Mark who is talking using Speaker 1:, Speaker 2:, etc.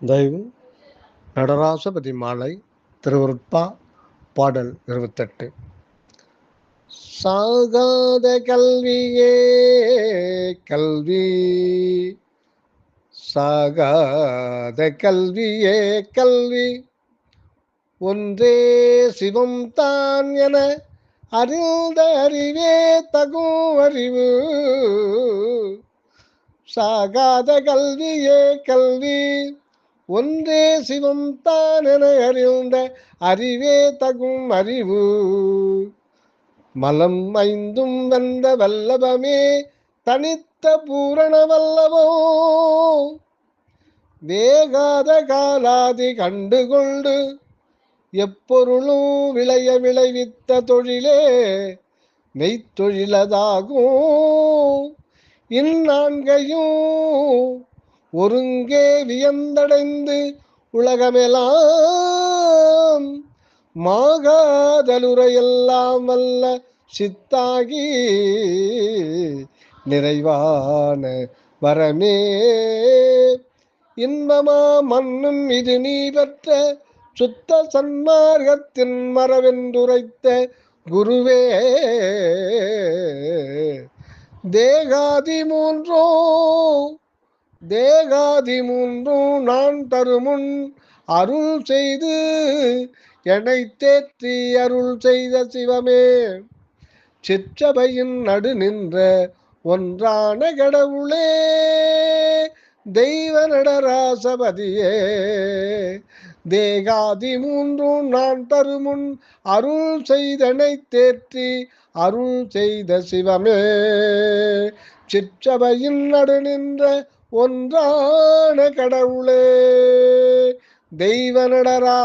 Speaker 1: தெய்வம் நடராசபதி மாலை திருவருட்பா பாடல் 28. சாகாத கல்வியே கல்வி, சாகாத கல்வியே கல்வி, ஒன்றே சிவம் தான் என அறிந்த அறிவே தகும் அறிவு. சாகாத கல்வியே கல்வி, ஒன்றே சிவம் தான் என அறிந்த அறிவே தகும் அறிவு. மலம் ஐந்தும் வந்த வல்லபமே தனித்த பூரண வல்லவோ, வேகாத காலாதி கண்டுகொண்டு எப்பொருளும் விளைய விளைவித்த தொழிலே மெய்த்தொழிலதாகும். இந்நான்கையும் ஒருங்கே வியந்தடைந்து உலகமெல்லாம் மாகாதலுரையெல்லாம் வல்ல சித்தாகி நிறைவான வரமே. இன்பமா மண்ணும் இது நீ பெற்ற சுத்த சன்மார்க்கத்தின் மரவென்றுரைத்த குருவே. தேகாதி மூன்றும் நான் தருமுன் அருள் செய்து என்னை தேற்றி அருள் செய்த சிவமே. சிற்றபையின் நடு நின்ற ஒன்றான கடவுளே, தெய்வ நடராசபதியே. தேகாதி மூன்றும் நான் தருமுன் அருள் செய்தனை தேற்றி அருள் செய்த சிவமே. சிற்றபையின் நடு நின்ற ஒன்றான கடவுளே, தெய்வ நடராசபதியே.